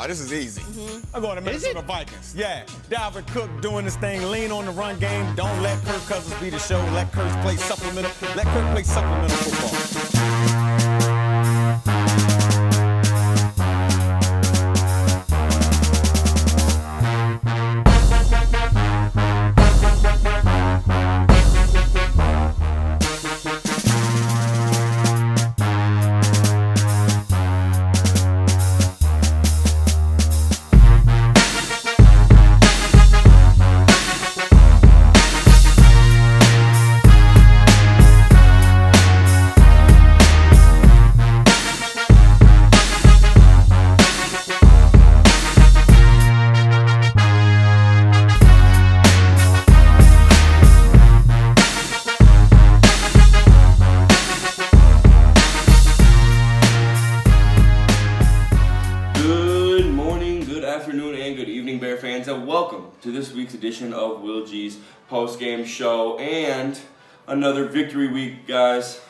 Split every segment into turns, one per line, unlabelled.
Oh, this is easy. I'm going to Minnesota Vikings. Yeah, Dalvin Cook doing this thing. Lean on the run game. Don't let Kirk Cousins be the show. Let Kirk play supplemental. Let Kirk play supplemental football.
And welcome to this week's edition of Will G's Postgame Show and another victory week, guys.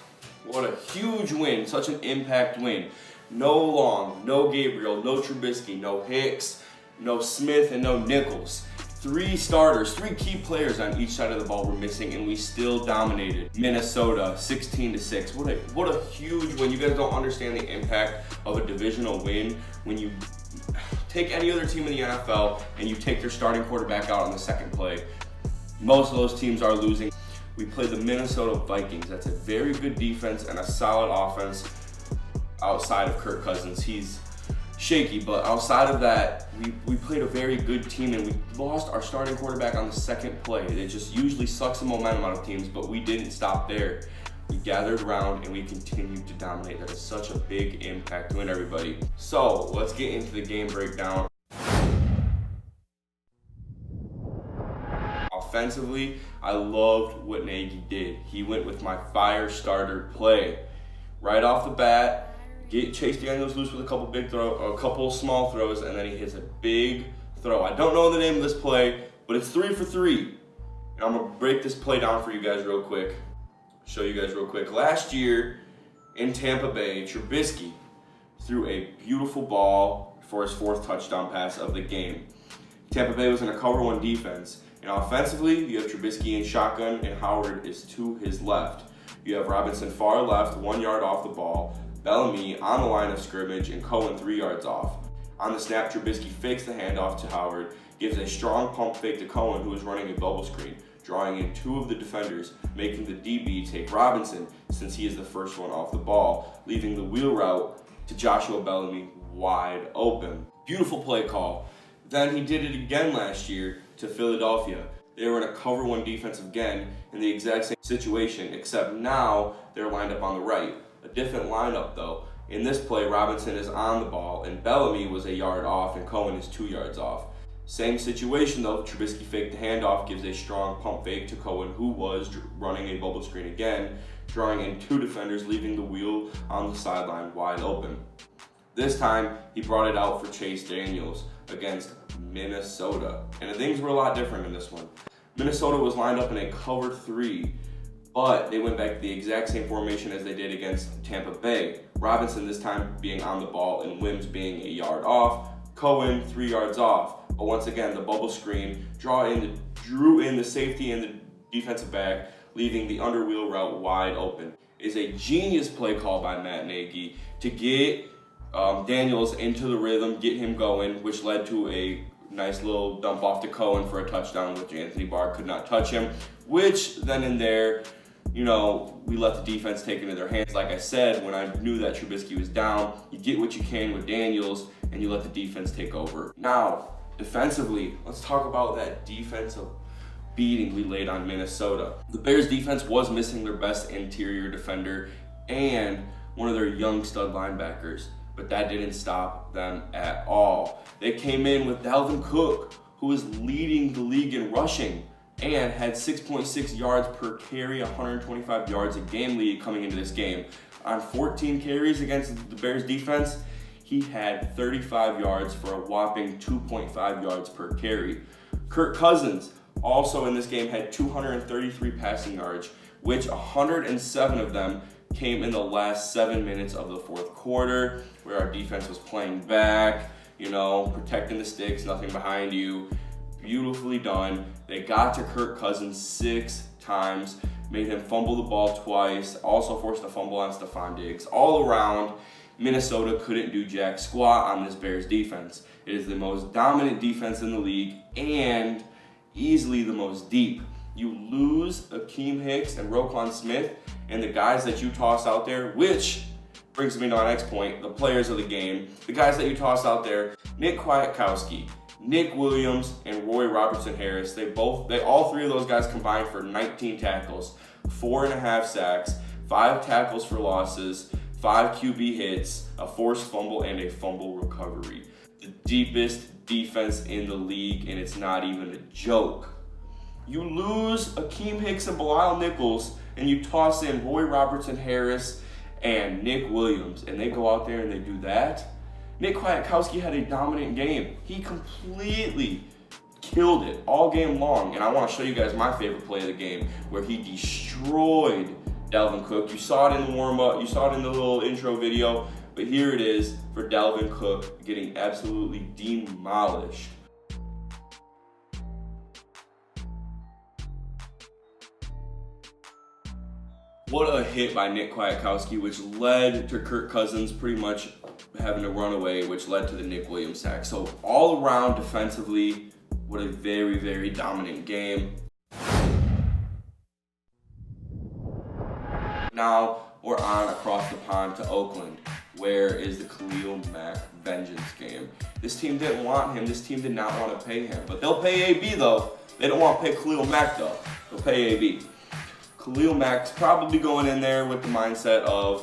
What a huge win, such an impact win. No Long, no Gabriel, no Trubisky, no Hicks, no Smith, and no Nichols. Three starters, three key players on each side of the ball were missing, and we still dominated Minnesota 16-6. What a huge win. You guys don't understand the impact of a divisional win when you take any other team in the NFL and you take their starting quarterback out on the second play. Most of those teams are losing. We played the Minnesota Vikings. That's a very good defense and a solid offense outside of Kirk Cousins. He's shaky, but outside of that, we played a very good team, and we lost our starting quarterback on the second play. It just usually sucks the momentum out of teams, but we didn't stop there. We gathered around and we continued to dominate. That is such a big impact to win, everybody. So let's get into the game breakdown. Offensively, I loved what Nagy did. He went with my fire starter play. Right off the bat, get Chase Daniels loose with a couple small throws, and then he hits a big throw. I don't know the name of this play, but it's 3 for 3. And I'm gonna break this play down for you guys real quick. Show you guys real quick. Last year in Tampa Bay, Trubisky threw a beautiful ball for his 4th touchdown pass of the game. Tampa Bay was in a cover 1 defense. And offensively, you have Trubisky in shotgun, and Howard is to his left. You have Robinson far left, 1 yard off the ball. Bellamy on the line of scrimmage, and Cohen 3 yards off. On the snap, Trubisky fakes the handoff to Howard, gives a strong pump fake to Cohen, who is running a bubble screen, drawing in 2 of the defenders, making the DB take Robinson since he is the first one off the ball, leaving the wheel route to Joshua Bellamy wide open. Beautiful play call. Then he did it again last year to Philadelphia. They were in a cover 1 defense again in the exact same situation, except now they're lined up on the right. A different lineup though. In this play, Robinson is on the ball, and Bellamy was a yard off, and Cohen is 2 yards off. Same situation though, Trubisky faked the handoff, gives a strong pump fake to Cohen, who was running a bubble screen again, drawing in 2 defenders, leaving the wheel on the sideline wide open. This time, he brought it out for Chase Daniels against Minnesota. And things were a lot different in this one. Minnesota was lined up in a cover 3, but they went back to the exact same formation as they did against Tampa Bay. Robinson this time being on the ball and Wims being a yard off. Cohen 3 yards off. But once again, the bubble screen drew in the safety and the defensive back, leaving the underwheel route wide open. It's a genius play call by Matt Nagy to get Daniels into the rhythm, get him going, which led to a nice little dump off to Cohen for a touchdown, which Anthony Barr could not touch him, which then and there, we let the defense take it into their hands. Like I said, when I knew that Trubisky was down, you get what you can with Daniels, and you let the defense take over. Now, defensively, let's talk about that defensive beating we laid on Minnesota. The Bears defense was missing their best interior defender and one of their young stud linebackers, but that didn't stop them at all. They came in with Dalvin Cook, who is leading the league in rushing and had 6.6 yards per carry, 125 yards a game lead coming into this game. On 14 carries against the Bears defense, he had 35 yards for a whopping 2.5 yards per carry. Kirk Cousins also in this game had 233 passing yards, which 107 of them came in the last 7 minutes of the 4th quarter, where our defense was playing back, you know, protecting the sticks, nothing behind you. Beautifully done. They got to Kirk Cousins 6 times, made him fumble the ball twice, also forced a fumble on Stephon Diggs. All around, Minnesota couldn't do jack squat on this Bears defense. It is the most dominant defense in the league and easily the most deep. You lose Akeem Hicks and Roquan Smith and the guys that you toss out there, which brings me to my next point, the players of the game. The guys that you toss out there, Nick Kwiatkowski, Nick Williams, and Roy Robertson Harris. All three of those guys combined for 19 tackles, 4.5 sacks, 5 tackles for losses, 5 QB hits, a forced fumble, and a fumble recovery. The deepest defense in the league, and it's not even a joke. You lose Akeem Hicks and Bilal Nichols, and you toss in Roy Robertson Harris and Nick Williams, and they go out there and they do that. Nick Kwiatkowski had a dominant game. He completely killed it all game long, and I want to show you guys my favorite play of the game, where he destroyed Dalvin Cook. You saw it in the warm-up, you saw it in the little intro video, but here it is for Dalvin Cook getting absolutely demolished. What a hit by Nick Kwiatkowski, which led to Kirk Cousins pretty much having to run away, which led to the Nick Williams sack. So all around defensively, what a very, very dominant game. Now we're on across the pond to Oakland. Where is the Khalil Mack vengeance game? This team didn't want him. This team did not want to pay him. But they'll pay AB though. They don't want to pay Khalil Mack though. They'll pay AB. Khalil Mack's probably going in there with the mindset of,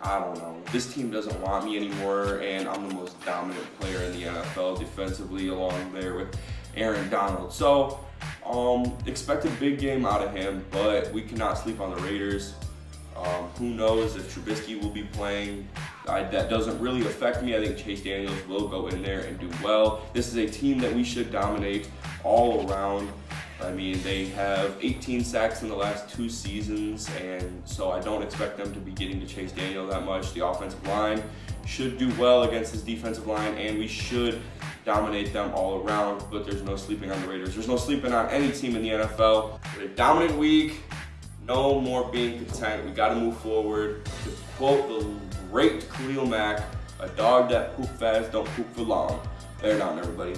I don't know, this team doesn't want me anymore, and I'm the most dominant player in the NFL defensively, along there with Aaron Donald. So, expect a big game out of him, but we cannot sleep on the Raiders. Who knows if Trubisky will be playing. That doesn't really affect me. I think Chase Daniels will go in there and do well. This is a team that we should dominate all around. I mean, they have 18 sacks in the last 2 seasons, and so I don't expect them to be getting to Chase Daniel that much. The offensive line should do well against this defensive line, and we should dominate them all around, but there's no sleeping on the Raiders. There's no sleeping on any team in the NFL. A dominant week, no more being content. We got to move forward. To quote the great Khalil Mack, a dog that poop fast don't poop for long. Bear down, everybody.